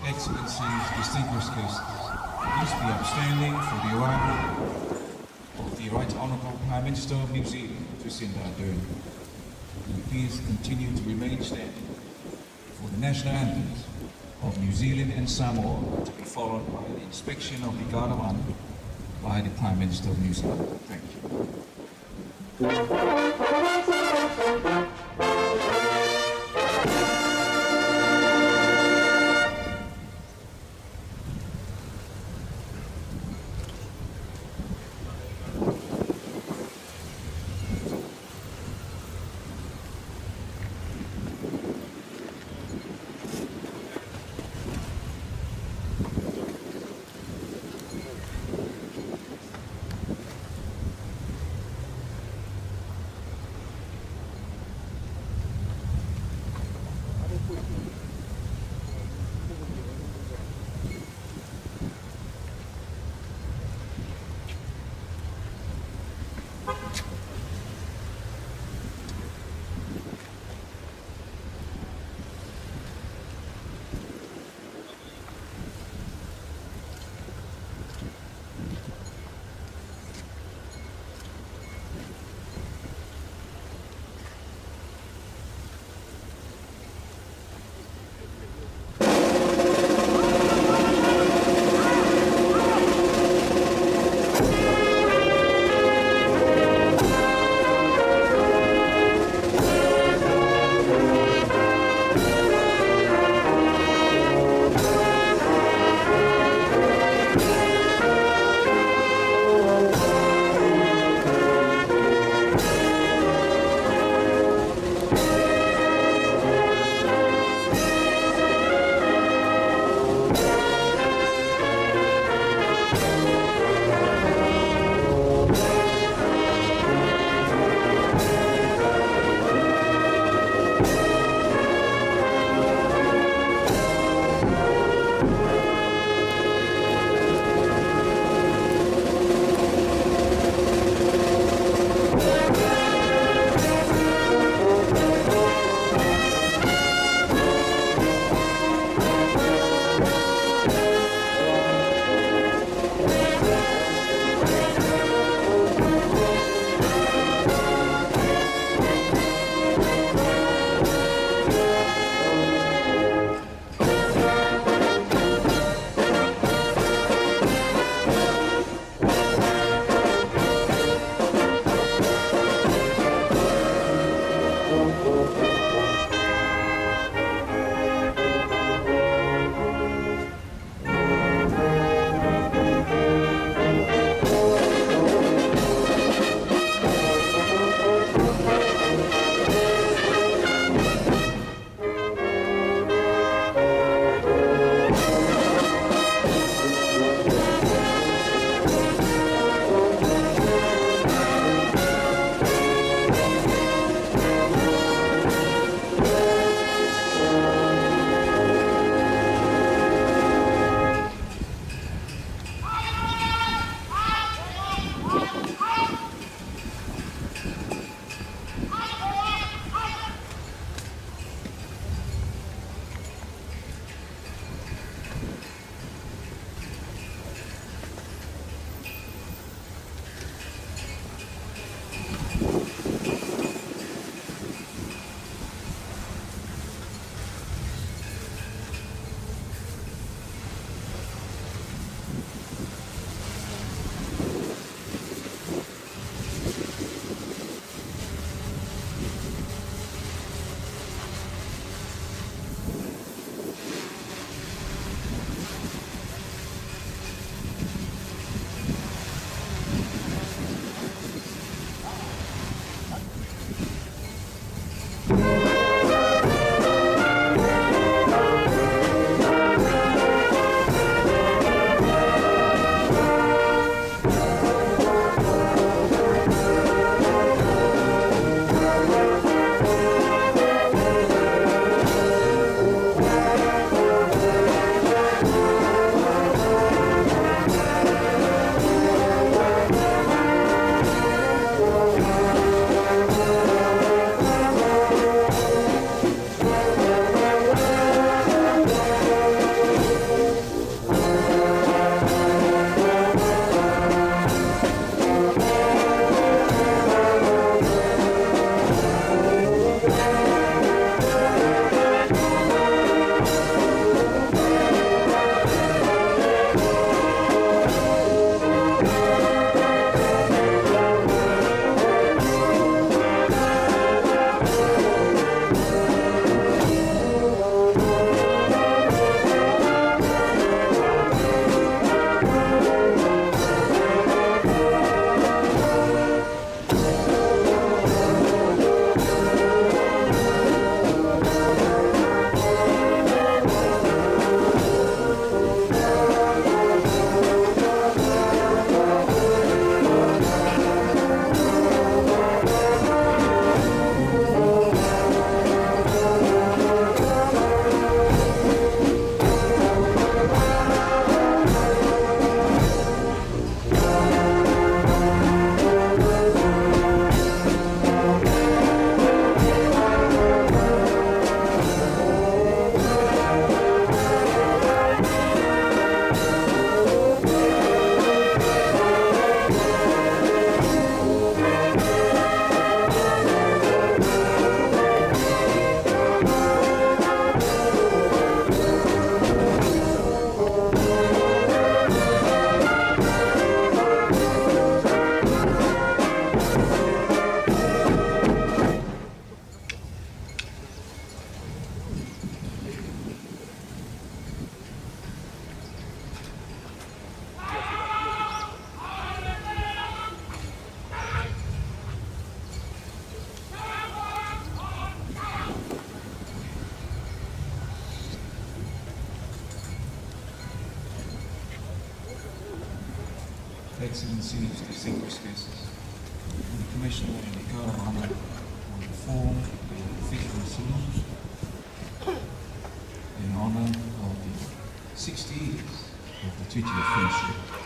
Excellencies, distinguished guests, please be upstanding for the arrival of the Right Honourable Prime Minister of New Zealand, Jacinda Ardern. And please continue to remain standing for the national anthems of New Zealand and Samoa to be followed by the inspection of the Guard of Honour by the Prime Minister of New Zealand. Thank you. Excellencies, distinguished guests, and the Commissioner and the Guard of Honour will perform the official salute in honour of the 60 years of the Treaty of Friendship.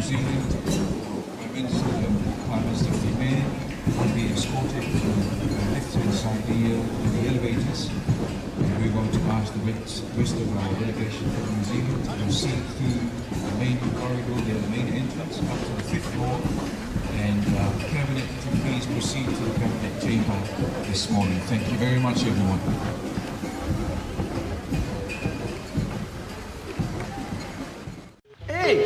Zealand, Prime Minister of the Mayor, will be escorted to lift inside the elevators. And we're going to ask the rest of our delegation from New Zealand to proceed through the main corridor, the main entrance, up to the 5th floor. And Cabinet to please proceed to the Cabinet Chamber this morning. Thank you very much, everyone.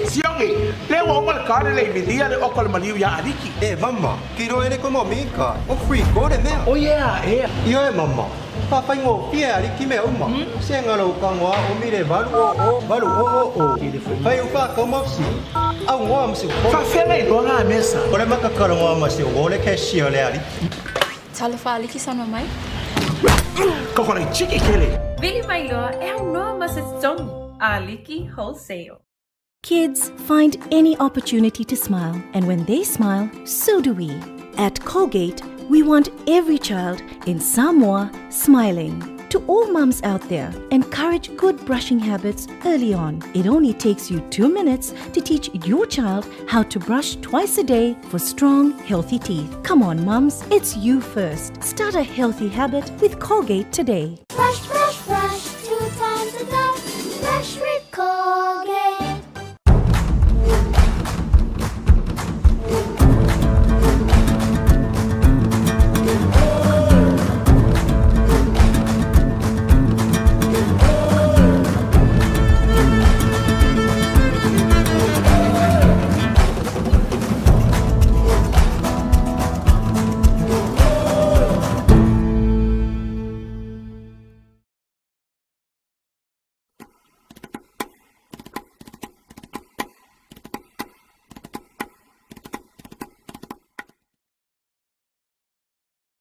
Siongi, le wa mal kare le midia le okol maliu ya ariki. Mama, kiro ene como mika. O free go de mea. Oh yeah. Yo mama. Papa ngo pia ariki me uma. Senga lo kangwa o mire balu o. Pai upa como si. Au ngo am si. Fa fenga ilo nga mesa. Ore makakaro ngo am si o le keshi o le ariki. Talofa aliki sana mai. Kokore chiki kele. Vili Mailoa é o nome Stongi, Aliki Wholesale. Kids find any opportunity to smile, and when they smile, so do we. At Colgate, we want every child in Samoa smiling. To all mums out there, encourage good brushing habits early on. It only takes you 2 minutes to teach your child how to brush twice a day for strong, healthy teeth. Come on, mums, it's you first. Start a healthy habit with Colgate today. Brush